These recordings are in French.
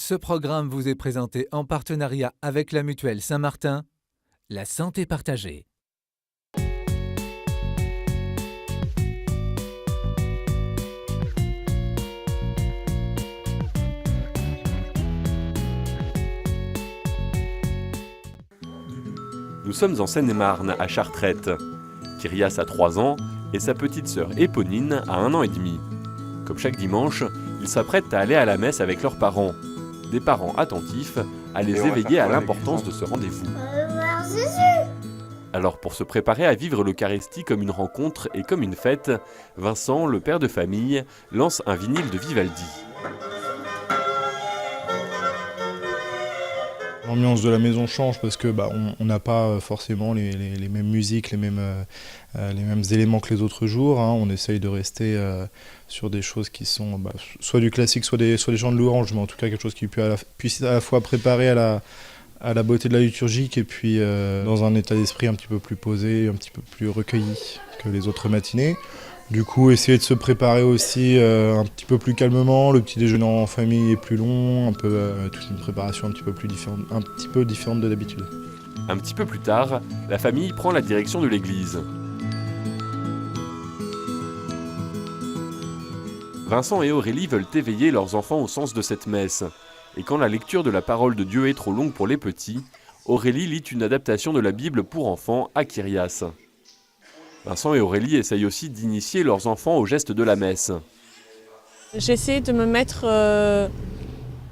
Ce programme vous est présenté en partenariat avec la Mutuelle Saint-Martin, la santé partagée. Nous sommes en Seine-et-Marne, à Chartrette. Kyrias a 3 ans et sa petite sœur Éponine a 1 an et demi. Comme chaque dimanche, ils s'apprêtent à aller à la messe avec leurs parents. Des parents attentifs à les éveiller à l'importance de ce rendez-vous. Alors pour se préparer à vivre l'Eucharistie comme une rencontre et comme une fête, Vincent, le père de famille, lance un vinyle de Vivaldi. L'ambiance de la maison change parce que on n'a pas forcément les mêmes musiques, les mêmes éléments que les autres jours. Hein. On essaye de rester sur des choses qui sont soit du classique, soit des chants de louange, mais en tout cas quelque chose qui puisse à la fois préparer à la beauté de la liturgique et puis dans un état d'esprit un petit peu plus posé, un petit peu plus recueilli que les autres matinées. Du coup, essayer de se préparer aussi un petit peu plus calmement. Le petit déjeuner en famille est plus long, toute une préparation un petit peu différente de d'habitude. Un petit peu plus tard, la famille prend la direction de l'église. Vincent et Aurélie veulent éveiller leurs enfants au sens de cette messe. Et quand la lecture de la parole de Dieu est trop longue pour les petits, Aurélie lit une adaptation de la Bible pour enfants à Kyrias. Vincent et Aurélie essayent aussi d'initier leurs enfants au geste de la messe. J'essaie de me mettre à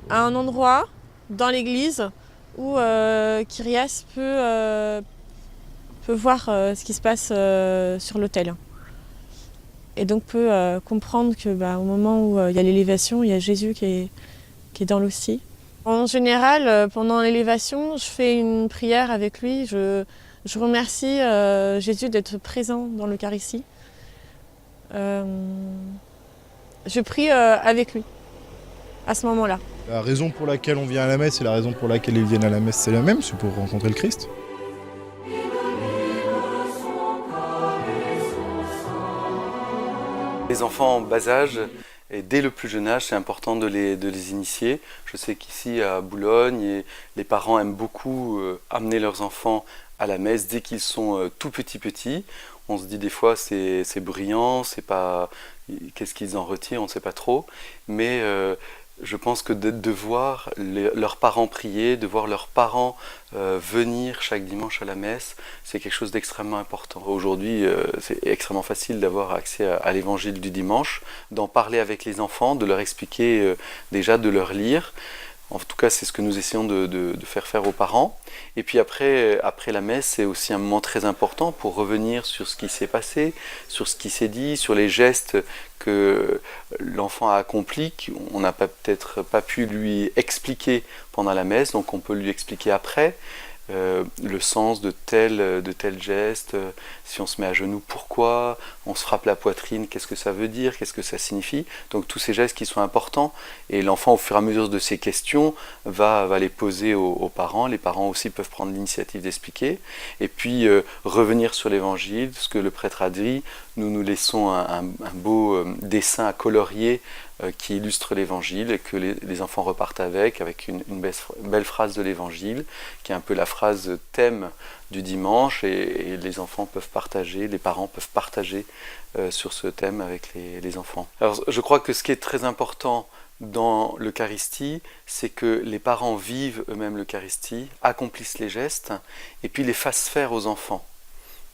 un endroit dans l'église où Kyrias peut voir ce qui se passe sur l'autel. Et donc peut comprendre que au moment où il y a l'élévation, il y a Jésus qui est dans l'hostie. En général, pendant l'élévation, je fais une prière avec lui. Je remercie Jésus d'être présent dans l'Eucharistie. Je prie avec lui à ce moment-là. La raison pour laquelle on vient à la messe et la raison pour laquelle ils viennent à la messe, c'est la même, c'est pour rencontrer le Christ. Les enfants en bas âge, et dès le plus jeune âge, c'est important de les initier. Je sais qu'ici à Boulogne, les parents aiment beaucoup amener leurs enfants à la messe dès qu'ils sont tout petits. On se dit des fois c'est bruyant, c'est pas qu'est-ce qu'ils en retirent, on ne sait pas trop. Mais je pense que de voir leurs parents prier, de voir leurs parents venir chaque dimanche à la messe, c'est quelque chose d'extrêmement important. Aujourd'hui, c'est extrêmement facile d'avoir accès à l'évangile du dimanche, d'en parler avec les enfants, de leur expliquer déjà, de leur lire. En tout cas, c'est ce que nous essayons de faire aux parents. Et puis après la messe, c'est aussi un moment très important pour revenir sur ce qui s'est passé, sur ce qui s'est dit, sur les gestes que l'enfant a accomplis, qu'on n'a peut-être pas pu lui expliquer pendant la messe, donc on peut lui expliquer après. Le sens de tel geste, si on se met à genoux, pourquoi, on se frappe la poitrine, qu'est-ce que ça veut dire, qu'est-ce que ça signifie. Donc tous ces gestes qui sont importants, et l'enfant au fur et à mesure de ses questions va les poser aux parents. Les parents aussi peuvent prendre l'initiative d'expliquer, et puis revenir sur l'évangile, ce que le prêtre a dit. Nous laissons un beau dessin à colorier qui illustre l'évangile et que les enfants repartent avec une belle phrase de l'évangile, qui est un peu la phrase thème du dimanche, et les enfants peuvent partager, les parents peuvent partager sur ce thème avec les enfants. Alors je crois que ce qui est très important dans l'Eucharistie, c'est que les parents vivent eux-mêmes l'Eucharistie, accomplissent les gestes, et puis les fassent faire aux enfants.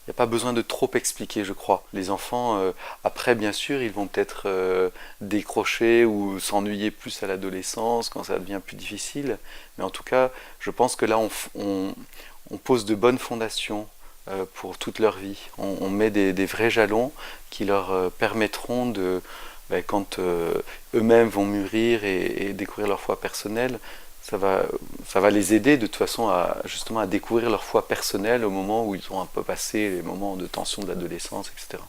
Il n'y a pas besoin de trop expliquer, je crois. Les enfants, après, bien sûr, ils vont peut-être décrocher ou s'ennuyer plus à l'adolescence, quand ça devient plus difficile. Mais en tout cas, je pense que là, on pose de bonnes fondations pour toute leur vie. On met des vrais jalons qui leur permettront de, quand eux-mêmes vont mûrir et découvrir leur foi personnelle, ça va les aider de toute façon justement à découvrir leur foi personnelle au moment où ils ont un peu passé les moments de tension de l'adolescence, etc.